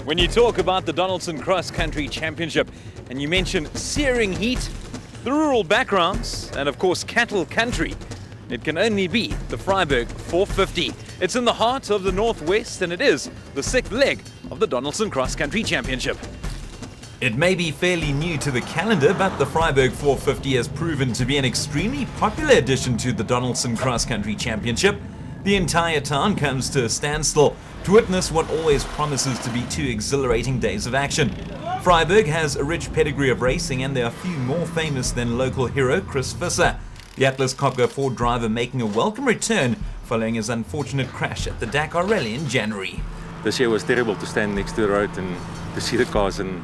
When you talk about the Donaldson Cross Country Championship and you mention searing heat, the rural backgrounds, and of course cattle country, it can only be the Vryburg 450. It's in the heart of the Northwest and it is the sixth leg of the Donaldson Cross Country Championship. It may be fairly new to the calendar, but the Vryburg 450 has proven to be an extremely popular addition to the Donaldson Cross Country Championship. The entire town comes to a standstill to witness what always promises to be two exhilarating days of action. Vryburg has a rich pedigree of racing and there are few more famous than local hero Chris Visser, the Atlas Copco Ford driver making a welcome return following his unfortunate crash at the Dakar Rally in January. This year was terrible to stand next to the road and to see the cars, and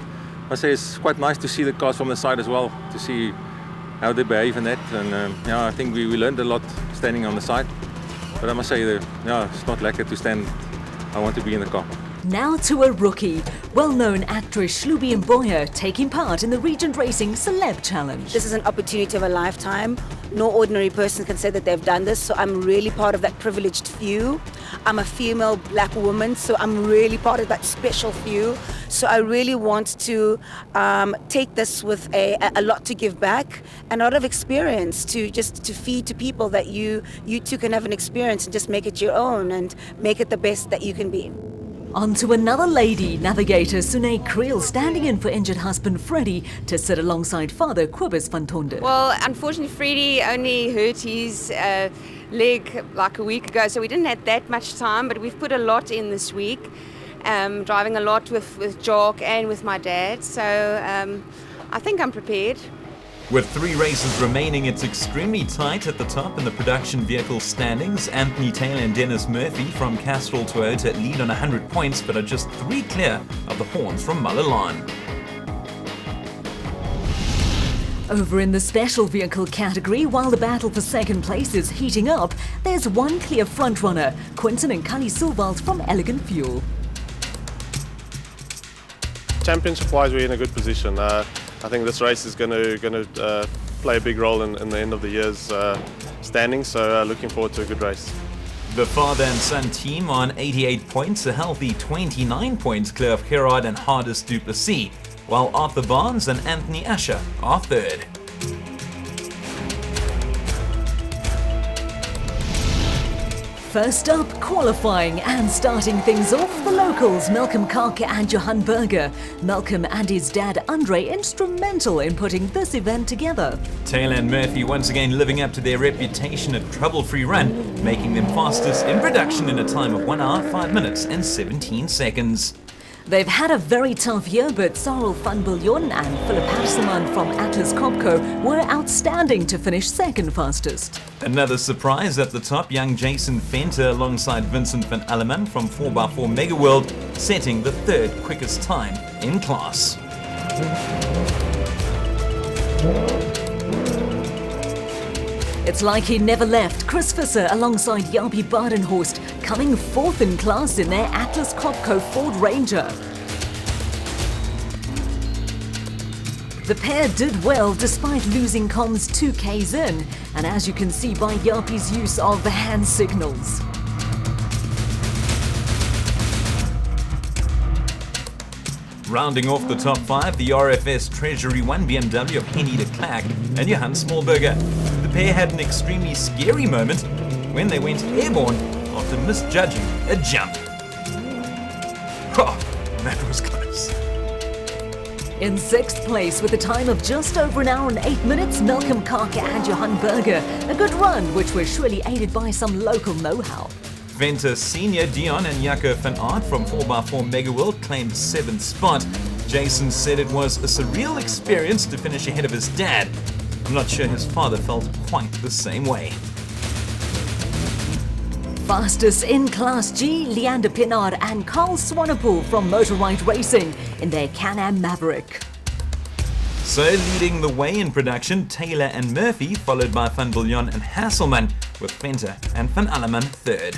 I say it's quite nice to see the cars from the side as well, to see how they behave in that, and I think we learned a lot standing on the side, but I must say it's not lekker to stand. I want to be in the car. Now to a rookie, well-known actress Shlubi Mboya taking part in the Regent Racing Celeb Challenge. This is an opportunity of a lifetime. No ordinary person can say that they've done this, so I'm really part of that privileged few. I'm a female black woman, so I'm really part of that special few. So I really want to take this with a lot to give back and a lot of experience to feed to people that you too can have an experience and just make it your own and make it the best that you can be. On to another lady, navigator Sune Creel standing in for injured husband Freddie to sit alongside father Quibus van Tonde. Well, unfortunately Freddie only hurt his leg like a week ago, so we didn't have that much time, but we've put a lot in this week, driving a lot with Jock and with my dad, so I think I'm prepared. With 3 races remaining, it's extremely tight at the top in the production vehicle standings. Anthony Taylor and Dennis Murphy from Castrol Toyota lead on 100 points, but are just 3 clear of the Horns from Mullilan. Over in the special vehicle category, while the battle for second place is heating up, there's one clear frontrunner, Quinton and Kali Silvald from Elegant Fuel. Championship-wise, we're in a good position. I think this race is going to play a big role in the end of the year's standings, so looking forward to a good race. The father and son team on 88 points, a healthy 29 points clear of Gerard and Hardest Duplessis, while Arthur Barnes and Anthony Asher are third. First up, qualifying and starting things off, the locals Malcolm Karke and Johan Berger. Malcolm and his dad Andre instrumental in putting this event together. Taylor and Murphy once again living up to their reputation of trouble-free run, making them fastest in production in a time of 1 hour, 5 minutes and 17 seconds. They've had a very tough year, but Sarel van Biljon and Philip Hasselman from Atlas Copco were outstanding to finish second fastest. Another surprise at the top, young Jason Venter alongside Vincent van Alleman from 4x4 Mega World, setting the 3rd quickest time in class. It's like he never left. Chris Visser alongside Jaapie Badenhorst coming 4th in class in their Atlas Copco Ford Ranger. The pair did well despite losing comms 2Ks in, and as you can see by Jaapie's use of the hand signals. Rounding off the top 5, the RFS Treasury 1 BMW of Henny de Klerk and Johan Smallberger. The pair had an extremely scary moment when they went airborne after misjudging a jump. Oh, that was close. In 6th place with a time of just over 1 hour and 8 minutes, Malcolm Karke and Johan Berger. A good run, which was surely aided by some local know-how. Venter Senior, Dion and Jaco van Aert from 4x4 Mega World claimed 7th spot. Jason said it was a surreal experience to finish ahead of his dad. I'm not sure his father felt quite the same way. Fastest in Class G, Leander Pinard and Carl Swanepoel from Motorride Racing in their Can-Am Maverick. So leading the way in production, Taylor and Murphy, followed by Van Biljon and Hasselman, with Venter and Van Alleman third.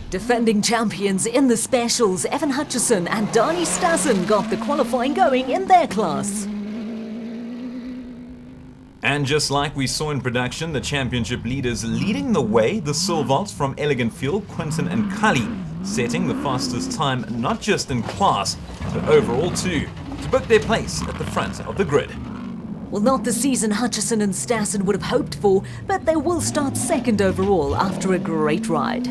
Defending champions in the specials, Evan Hutchison and Dani Stassen got the qualifying going in their class. And just like we saw in production, the championship leaders leading the way, the Silvolts from Elegant Fuel, Quinton and Cully, setting the fastest time not just in class, but overall too, to book their place at the front of the grid. Well, not the season Hutchison and Stassen would have hoped for, but they will start second overall after a great ride.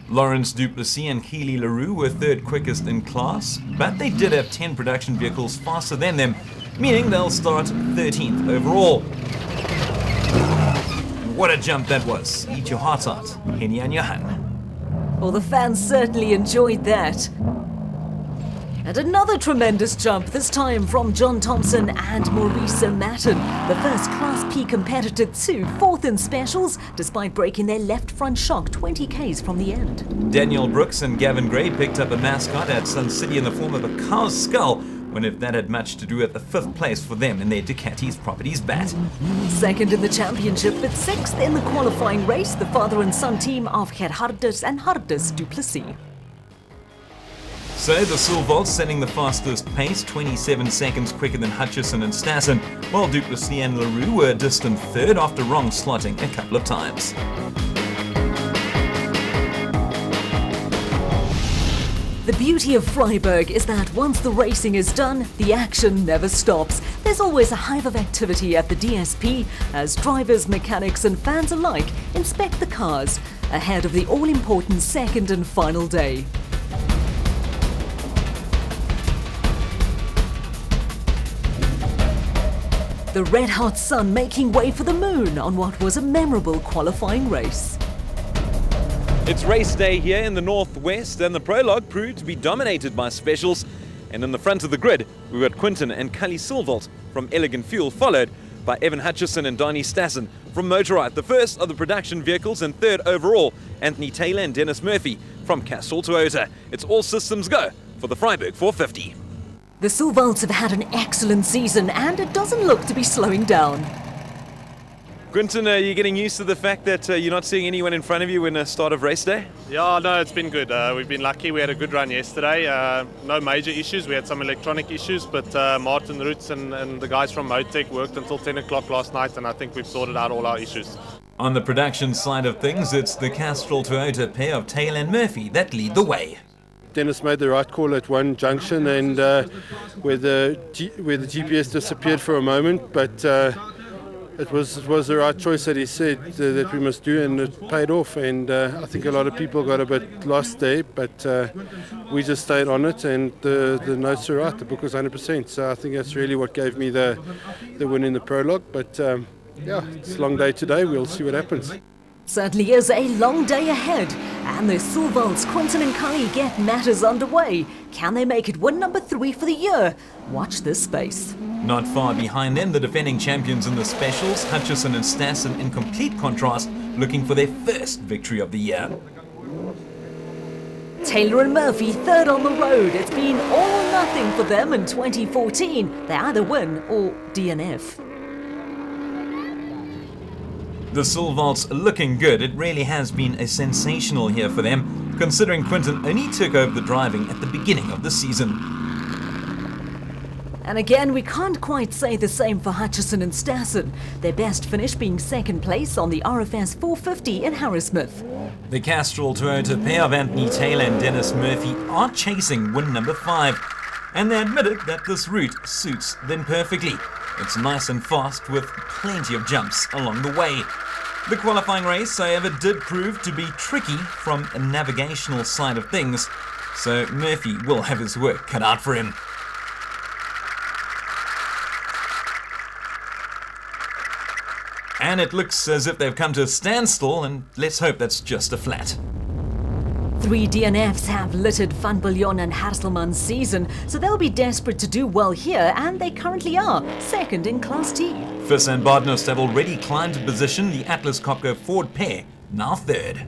Lawrence Duplessis and Keely LaRue were third quickest in class, but they did have 10 production vehicles faster than them, meaning they'll start 13th overall. What a jump that was. Eat your heart out, Henny and Johan. Well, the fans certainly enjoyed that. And another tremendous jump, this time from John Thompson and Maurice Matten. The first Class P competitor too, fourth in specials, despite breaking their left front shock 20 k's from the end. Daniel Brooks and Gavin Gray picked up a mascot at Sun City in the form of a cow's skull, when if that had much to do with the 5th place for them in their Ducati's Properties bat. Second in the championship, but 6th in the qualifying race, the father and son team of Gerhardus and Hardus Duplessis. So the Silvolts setting the fastest pace, 27 seconds quicker than Hutchison and Stassen, while Duplessis and LaRue were a distant third after wrong slotting a couple of times. The beauty of Vryburg is that once the racing is done, the action never stops. There's always a hive of activity at the DSP as drivers, mechanics and fans alike inspect the cars ahead of the all-important second and final day. The red-hot sun making way for the moon on what was a memorable qualifying race. It's race day here in the northwest, and the prologue proved to be dominated by specials. And in the front of the grid, we got Quinton and Cully Silvolt from Elegant Fuel, followed by Evan Hutchison and Donnie Stassen from Motorite, the first of the production vehicles, and third overall, Anthony Taylor and Dennis Murphy from Castrol Toyota. It's all systems go for the Vryburg 450. The Silvolts have had an excellent season, and it doesn't look to be slowing down. Quinton, are you getting used to the fact that you're not seeing anyone in front of you in the start of race day? Yeah, no, it's been good. We've been lucky. We had a good run yesterday. No major issues. We had some electronic issues, but Martin Roots and the guys from Motec worked until 10 o'clock last night, and I think we've sorted out all our issues. On the production side of things, it's the Castrol Toyota pair of Taylor and Murphy that lead the way. Dennis made the right call at one junction, and where the GPS disappeared for a moment, but it was the right choice that he said that we must do, and it paid off. And I think a lot of people got a bit lost there, but we just stayed on it, and the notes were right. The book was 100%, so I think that's really what gave me the win in the prologue. But yeah, it's a long day today. We'll see what happens. Certainly is a long day ahead, and the Silvolts, Quinton and Cully get matters underway. Can they make it win number 3 for the year? Watch this space. Not far behind them, the defending champions in the specials, Hutchison and Stassen, in complete contrast, looking for their first victory of the year. Taylor and Murphy third on the road. It's been all or nothing for them in 2014. They either win or DNF. The Silvolts looking good. It really has been a sensational year for them, considering Quinton only took over the driving at the beginning of the season. And again, we can't quite say the same for Hutchison and Stassen. Their best finish being second place on the RFS 450 in Harrismith. The Castrol Toyota pair of Anthony Taylor and Dennis Murphy are chasing win number 5, and they admitted that this route suits them perfectly. It's nice and fast with plenty of jumps along the way. The qualifying race, however, did prove to be tricky from a navigational side of things, so Murphy will have his work cut out for him. And it looks as if they've come to a standstill, and let's hope that's just a flat. 3 DNFs have littered Van Biljon and Hasselman's season, so they'll be desperate to do well here, and they currently are, second in Class T. Fiss and Bardnost have already climbed to position, the Atlas Copco Ford pair now third.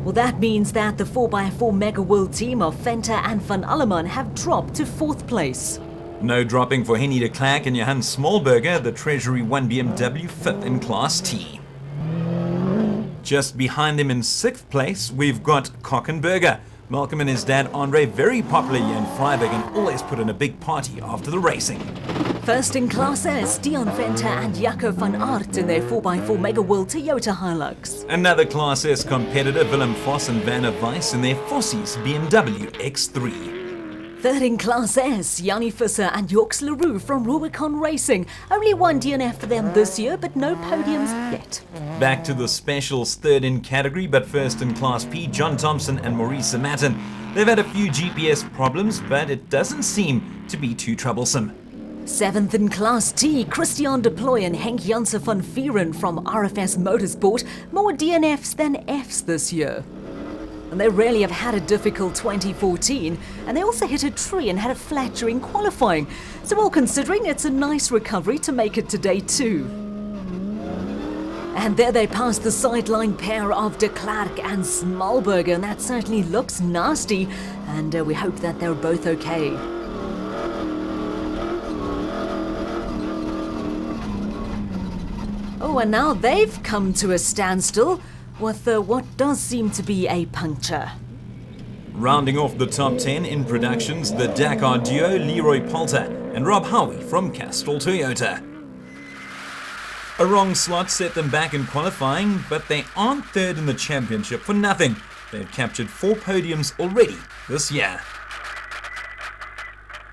Well, that means that the 4x4 Mega World team of Venter and Van Alleman have dropped to 4th place. No dropping for Henny de Klerk and Johan Smallberger, the Treasury 1 BMW 5th in Class T. Just behind them in 6th place, we've got Kockenberger, Malcolm and his dad Andre, very popular here in Vryburg and always put in a big party after the racing. First in Class S, Dion Venter and Jaco van Aert in their 4x4 Mega World Toyota Hilux. Another Class S competitor, Willem Vos and Vanna Weiss in their Fossies BMW X3. Third in Class S, Yanni Visser and Yorks Leroux from Rubicon Racing. Only one DNF for them this year, but no podiums yet. Back to the specials, third in category, but first in Class P, John Thompson and Maurice Matten. They've had a few GPS problems, but it doesn't seem to be too troublesome. Seventh in Class T, Christian de Ploy and Henk Janssen van Vieren from RFS Motorsport. More DNFs than Fs this year. And they really have had a difficult 2014, and they also hit a tree and had a flat during qualifying. So all considering, it's a nice recovery to make it to day 2. And there they passed the sideline pair of de Klerk and Smallberger, and that certainly looks nasty, and we hope that they're both okay. Oh, and now they've come to a standstill with what does seem to be a puncture. Rounding off the top 10 in productions, the Dakar duo Leroy Polter and Rob Howie from Castrol Toyota. A wrong slot set them back in qualifying, but they aren't third in the championship for nothing. They've captured 4 podiums already this year.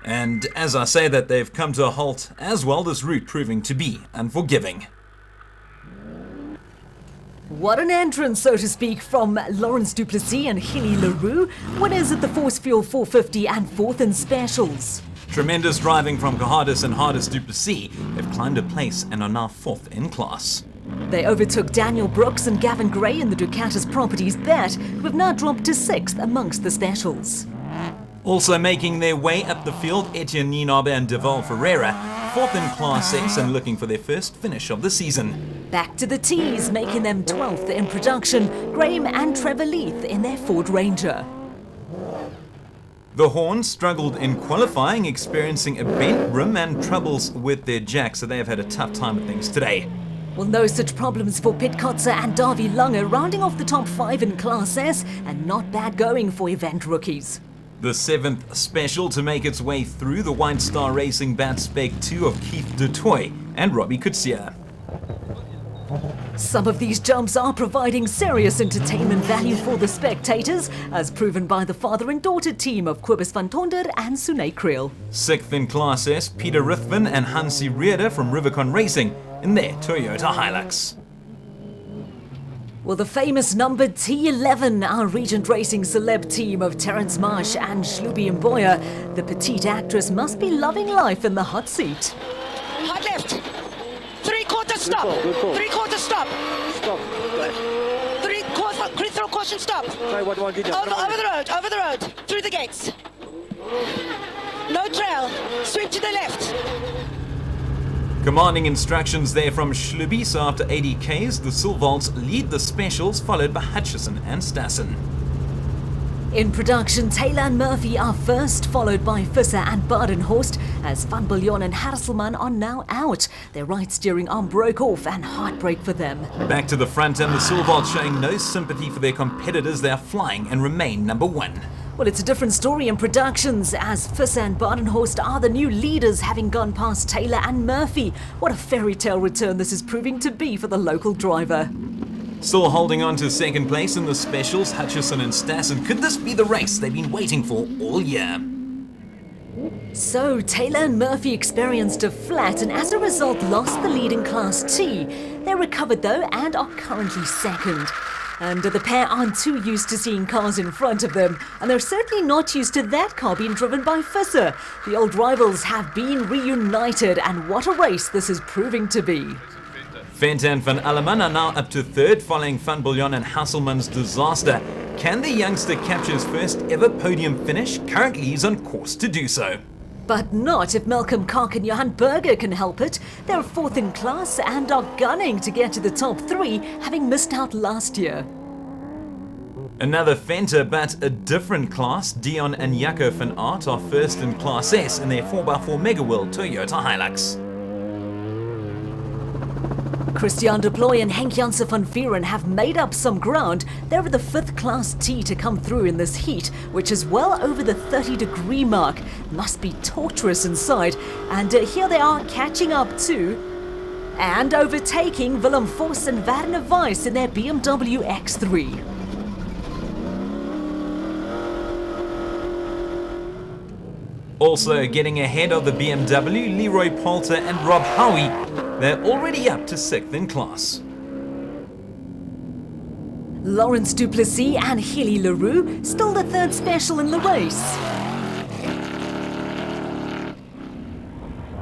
And as I say that, they've come to a halt as well, this route proving to be unforgiving. What an entrance, so to speak, from Lawrence Duplessis and Hilly Leroux. Winners at the Force Fuel 450 and 4th in specials. Tremendous driving from Cahardis and Hardis Duplessis. They've climbed a place and are now 4th in class. They overtook Daniel Brooks and Gavin Gray in the Ducatis Properties Bet, who have now dropped to 6th amongst the specials. Also making their way up the field, Etienne Nienaber and Deval Ferreira, 4th in Class S and looking for their first finish of the season. Back to the T's, making them 12th in production, Graham and Trevor Leith in their Ford Ranger. The Horns struggled in qualifying, experiencing a bent rim and troubles with their jack, so they have had a tough time with things today. Well, no such problems for Pit Kotzer and Davy Lange, rounding off the top 5 in Class S, and not bad going for event rookies. The 7th special to make its way through, the White Star Racing Bat Spec 2 of Keith Dutoy and Robbie Kutsia. Some of these jumps are providing serious entertainment value for the spectators, as proven by the father and daughter team of Quibus van Tonder and Sune Creel. 6th in Class S, Peter Ruthven and Hansi Reeder from Rubicon Racing in their Toyota Hilux. Well, the famous number T11, our Regent Racing celeb team of Terence Marsh and Shlubi Mboya, the petite actress must be loving life in the hot seat. Hard left. 3/4 stop. 3/4 stop. Stop. 3/4 critical caution stop. Sorry, what did you Over the road. Through the gates. No trail. Sweep to the left. Commanding instructions there from Shlubi, so after 80 Ks, the Silvalds lead the specials, followed by Hutchison and Stassen. In production, Taylor and Murphy are first, followed by Visser and Badenhorst, as Van Biljon and Hasselman are now out. Their right steering arm broke off and heartbreak for them. Back to the front, and the Silvalds showing no sympathy for their competitors. They are flying and remain number 1. Well, it's a different story in productions, as Visser and Badenhorst are the new leaders, having gone past Taylor and Murphy. What a fairy tale return this is proving to be for the local driver. Still holding on to second place in the specials, Hutchison and Stassen. Could this be the race they've been waiting for all year? So, Taylor and Murphy experienced a flat and as a result lost the lead in Class T. They recovered though and are currently second. And the pair aren't too used to seeing cars in front of them, and they're certainly not used to that car being driven by Visser. The old rivals have been reunited, and what a race this is proving to be. Venter and Van Alleman are now up to 3rd, following Van Biljon and Hasselman's disaster. Can the youngster capture his first ever podium finish? Currently he's on course to do so. But not if Malcolm Kark and Johan Berger can help it. They're 4th in class and are gunning to get to the top 3, having missed out last year. Another Venter, but a different class. Dion and Jaco van Aert are 1st in Class S in their 4x4 Mega World Toyota Hilux. Christian de Plooy and Henk Janssen van Vieren have made up some ground. They're the 5th class T to come through in this heat, which is well over the 30-degree mark. Must be torturous inside. And here they are catching up too. And overtaking Willem Vos and Werner Weiss in their BMW X3. Also getting ahead of the BMW, Leroy Poulter and Rob Howie. They're already up to 6th in class. Lawrence Duplessis and Hilly Leroux still the 3rd special in the race.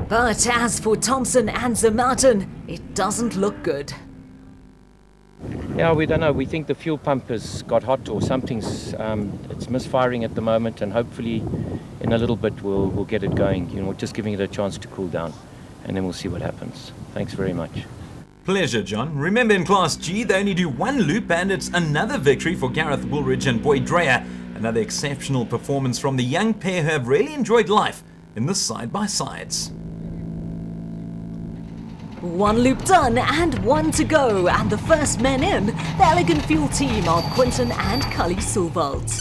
But as for Thompson and Zermatten, it doesn't look good. Yeah, we don't know. We think the fuel pump has got hot or something's it's misfiring at the moment, and hopefully in a little bit we'll get it going. You know, just giving it a chance to cool down, and then we'll see what happens. Thanks very much. Pleasure, John. Remember, in Class G, they only do 1 loop, and it's another victory for Gareth Woolridge and Boyd Dreyer. Another exceptional performance from the young pair who have really enjoyed life in the side-by-sides. 1 loop done and 1 to go, and the first men in, the Elegant Fuel team are Quinton and Cully Sulvald.